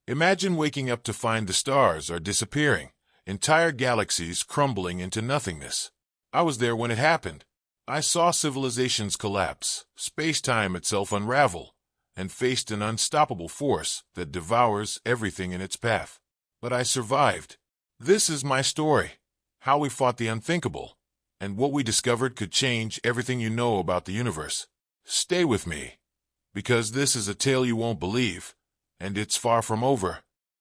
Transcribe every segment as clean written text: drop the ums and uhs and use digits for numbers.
Imagine waking up to find the stars are disappearing, entire galaxies crumbling into nothingness. I was there when it happened. I saw civilizations collapse, space-time itself unravel, and faced an unstoppable force that devours everything in its path. But I survived. This is my story. How we fought the unthinkable, and what we discovered could change everything you know about the universe. Stay with me, because this is a tale you won't believe, and it's far from over.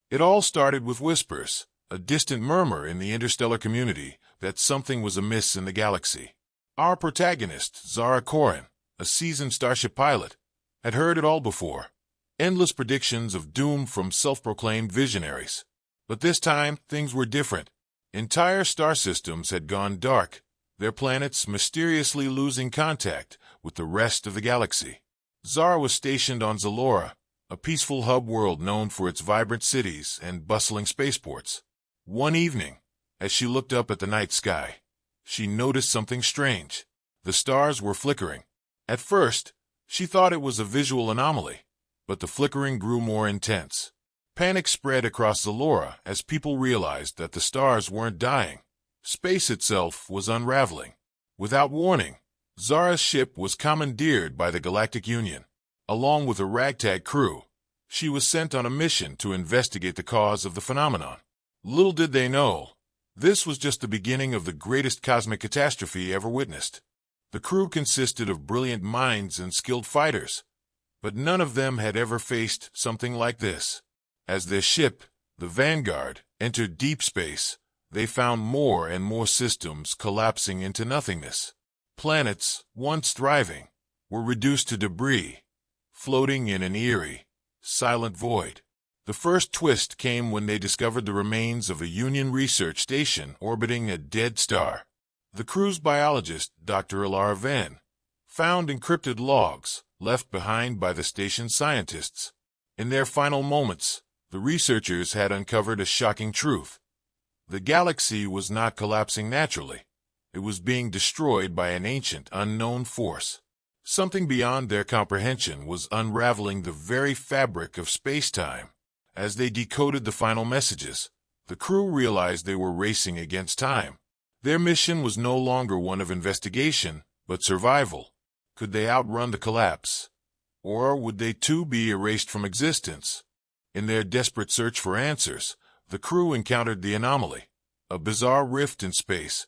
It all started with whispers, a distant murmur in the interstellar community that something was amiss in the galaxy. Our protagonist, Zara Korrin, a seasoned starship pilot, had heard it all before. Endless predictions of doom from self-proclaimed visionaries. But this time, things were different. Entire star systems had gone dark, their planets mysteriously losing contact with the rest of the galaxy. Zara was stationed on Zalora, a peaceful hub world known for its vibrant cities and bustling spaceports. One evening, as she looked up at the night sky, she noticed something strange. The stars were flickering. At first, she thought it was a visual anomaly, but the flickering grew more intense. Panic spread across Zalora as people realized that the stars weren't dying. Space itself was unraveling. Without warning, Zara's ship was commandeered by the Galactic Union. Along with a ragtag crew, she was sent on a mission to investigate the cause of the phenomenon. Little did they know, this was just the beginning of the greatest cosmic catastrophe ever witnessed. The crew consisted of brilliant minds and skilled fighters, but none of them had ever faced something like this. As their ship, the Vanguard, entered deep space, they found more and more systems collapsing into nothingness. Planets, once thriving, were reduced to debris, floating in an eerie, silent void. The first twist came when they discovered the remains of a Union research station orbiting a dead star. The crew's biologist, Dr. Ilara Van, found encrypted logs left behind by the station's scientists. In their final moments, the researchers had uncovered a shocking truth. The galaxy was not collapsing naturally. It was being destroyed by an ancient, unknown force. Something beyond their comprehension was unraveling the very fabric of space-time. As they decoded the final messages, the crew realized they were racing against time. Their mission was no longer one of investigation, but survival. Could they outrun the collapse? Or would they too be erased from existence? In their desperate search for answers, the crew encountered the anomaly, a bizarre rift in space,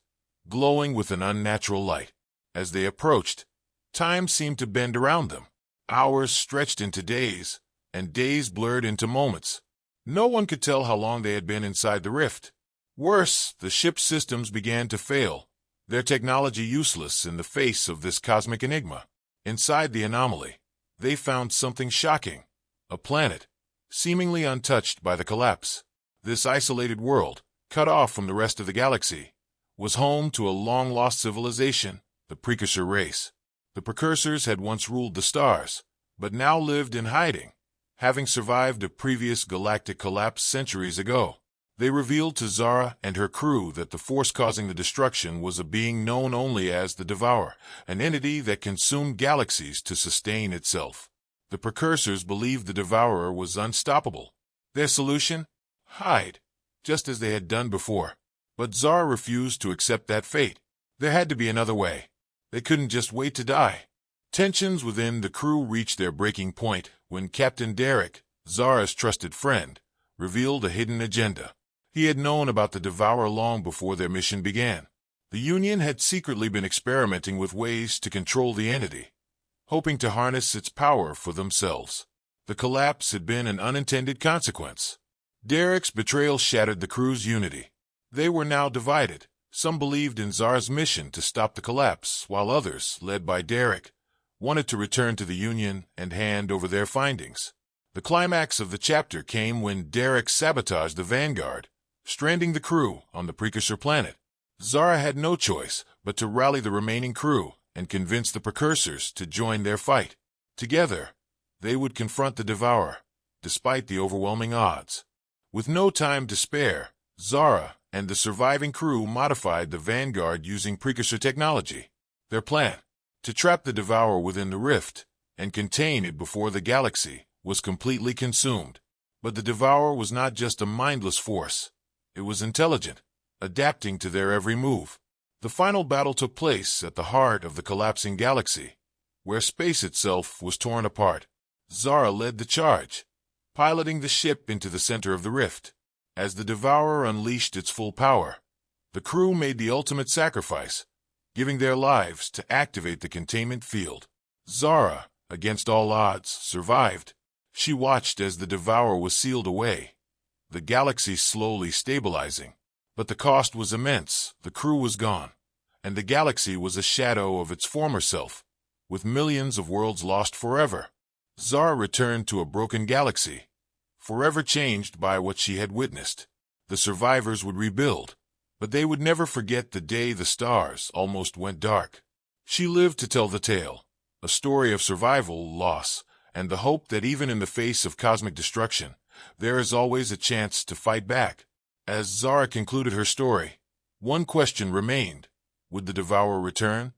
glowing with an unnatural light. As they approached, time seemed to bend around them. Hours stretched into days, and days blurred into moments. No one could tell how long they had been inside the rift. Worse, the ship's systems began to fail, their technology useless in the face of this cosmic enigma. Inside the anomaly, they found something shocking, a planet, seemingly untouched by the collapse. This isolated world, cut off from the rest of the galaxy, was home to a long-lost civilization, the Precursor race. The Precursors had once ruled the stars, but now lived in hiding, having survived a previous galactic collapse centuries ago. They revealed to Zara and her crew that the force causing the destruction was a being known only as the Devourer, an entity that consumed galaxies to sustain itself. The Precursors believed the Devourer was unstoppable. Their solution? Hide, just as they had done before. But Zara refused to accept that fate. There had to be another way. They couldn't just wait to die. Tensions within the crew reached their breaking point when Captain Derek, Zara's trusted friend, revealed a hidden agenda. He had known about the Devourer long before their mission began. The Union had secretly been experimenting with ways to control the entity, hoping to harness its power for themselves. The collapse had been an unintended consequence. Derek's betrayal shattered the crew's unity. They were now divided. Some believed in Zara's mission to stop the collapse, while others, led by Derek, wanted to return to the Union and hand over their findings. The climax of the chapter came when Derek sabotaged the Vanguard, stranding the crew on the Precursor planet. Zara had no choice but to rally the remaining crew and convince the Precursors to join their fight. Together, they would confront the Devourer, despite the overwhelming odds. With no time to spare, Zara and the surviving crew modified the Vanguard using Precursor technology. Their plan, to trap the Devourer within the rift and contain it before the galaxy was completely consumed. But the Devourer was not just a mindless force. It was intelligent, adapting to their every move. The final battle took place at the heart of the collapsing galaxy, where space itself was torn apart. Zara led the charge, piloting the ship into the center of the rift. As the Devourer unleashed its full power, the crew made the ultimate sacrifice, giving their lives to activate the containment field. Zara, against all odds, survived. She watched as the Devourer was sealed away, the galaxy slowly stabilizing. But the cost was immense. The crew was gone, and the galaxy was a shadow of its former self, with millions of worlds lost forever. Zara returned to a broken galaxy, forever changed by what she had witnessed. The survivors would rebuild, but they would never forget the day the stars almost went dark. She lived to tell the tale, a story of survival, loss, and the hope that even in the face of cosmic destruction, there is always a chance to fight back. As Zara concluded her story, one question remained: would the Devourer return?